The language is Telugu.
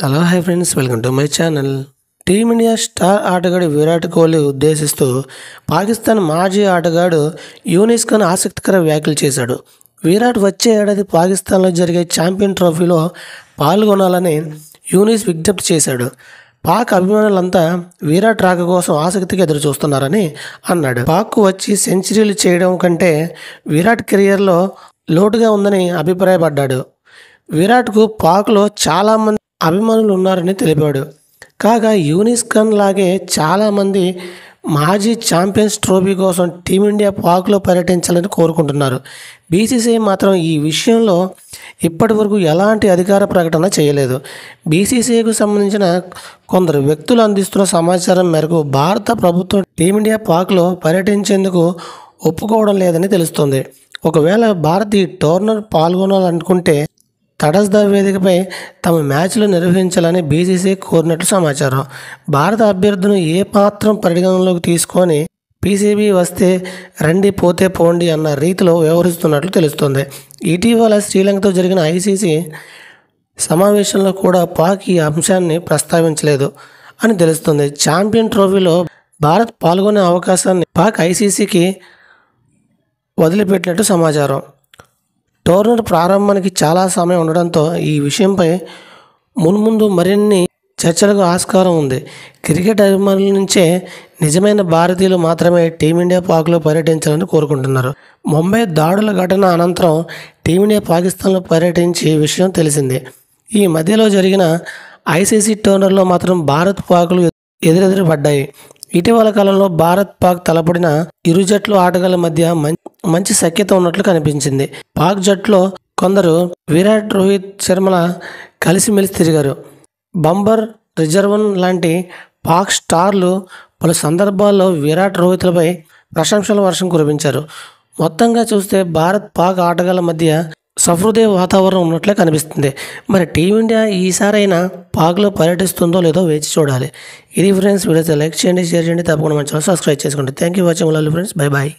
Hello hi friends, welcome to my channel. Team India star ఆటగాడు విరాట్ కోహ్లీ ఉద్దేశిస్తూ పాకిస్తాన్ మాజీ ఆటగాడు యూనిస్ ఖాన్ ఆసక్తికర వ్యాఖ్యలు చేశాడు. విరాట్ వచ్చే ఏడాది పాకిస్తాన్లో జరిగే ఛాంపియన్ ట్రోఫీలో పాల్గొనాలని యూనిస్ విజ్ఞప్తి చేశాడు. పాక్ అభిమానులంతా విరాట్ రాక కోసం ఆసక్తిగా ఎదురు చూస్తున్నారని అన్నాడు. పాక్కు వచ్చి సెంచరీలు చేయడం కంటే విరాట్ కెరియర్లో లోటుగా ఉందని అభిప్రాయపడ్డాడు. విరాట్కు పాక్లో చాలామంది అభిమానులు ఉన్నారని తెలిపాడు. కాగా యూనిస్ ఖాన్ లాగే చాలామంది మాజీ ఛాంపియన్స్ ట్రోఫీ కోసం టీమిండియా పాక్లో పర్యటించాలని కోరుకుంటున్నారు. బీసీసీఐ మాత్రం ఈ విషయంలో ఇప్పటి వరకు ఎలాంటి అధికార ప్రకటన చేయలేదు. బీసీసీఐకు సంబంధించిన కొందరు వ్యక్తులు అందిస్తున్న సమాచారం మేరకు భారత ప్రభుత్వం టీమిండియా పాక్లో పర్యటించేందుకు ఒప్పుకోవడం లేదని తెలుస్తోంది. ఒకవేళ భారత్ ఈ టోర్నర్ పాల్గొనాలనుకుంటే తటస్థ వేదికపై తమ మ్యాచ్లు నిర్వహించాలని బీసీసీఐ కోరినట్లు సమాచారం. భారత అభ్యర్థులను ఏ మాత్రం పరిగణనలోకి తీసుకొని పీసీబీ వస్తే రండి, పోతే పోండి అన్న రీతిలో వ్యవహరిస్తున్నట్లు తెలుస్తోంది. ఇటీవల శ్రీలంకతో జరిగిన ఐసీసీ సమావేశంలో కూడా పాక్ ఈ అంశాన్ని ప్రస్తావించలేదు అని తెలుస్తుంది. ఛాంపియన్ ట్రోఫీలో భారత్ పాల్గొనే అవకాశాన్ని పాక్ ఐసీసీకి వదిలిపెట్టినట్టు సమాచారం. టోర్నర్ ప్రారంభానికి చాలా సమయం ఉండడంతో ఈ విషయంపై మున్ముందు మరిన్ని చర్చలకు ఆస్కారం ఉంది. క్రికెట్ అభిమానుల నుంచే నిజమైన భారతీయులు మాత్రమే టీమిండియా పాక్లో పర్యటించాలని కోరుకుంటున్నారు. ముంబై దాడుల ఘటన అనంతరం టీమిండియా పాకిస్తాన్లో పర్యటించే విషయం తెలిసిందే. ఈ మధ్యలో జరిగిన ఐసీసీ టోర్నర్లో మాత్రం భారత్ పాక్లు ఎదురెదురు పడ్డాయి. ఇటీవల కాలంలో భారత్ పాక్ తలపడిన ఇరు జట్లు ఆటగాళ్ల మధ్య మంచి సఖ్యత ఉన్నట్లు కనిపించింది. పాక్ జట్టులో కొందరు విరాట్, రోహిత్ శర్మల కలిసిమెలిసి తిరిగారు. బంబర్, రిజర్వన్ లాంటి పాక్ స్టార్లు పలు సందర్భాల్లో విరాట్, రోహిత్లపై ప్రశంసల వర్షం కురిపించారు. మొత్తంగా చూస్తే భారత్ పాక్ ఆటగాళ్ల మధ్య సహృదయ వాతావరణం ఉన్నట్లే కనిపిస్తుంది. మరి టీమిండియా ఈసారైనా పాక్లో పర్యటిస్తుందో లేదో వేచి చూడాలి. ఇది ఫ్రెండ్స్, వీడియోతో లైక్ చేయండి, షేర్ చేయండి, తప్పకుండా మన ఛానల్ సబ్స్క్రైబ్ చేసుకోండి. Thank you watching. Love friends, bye bye.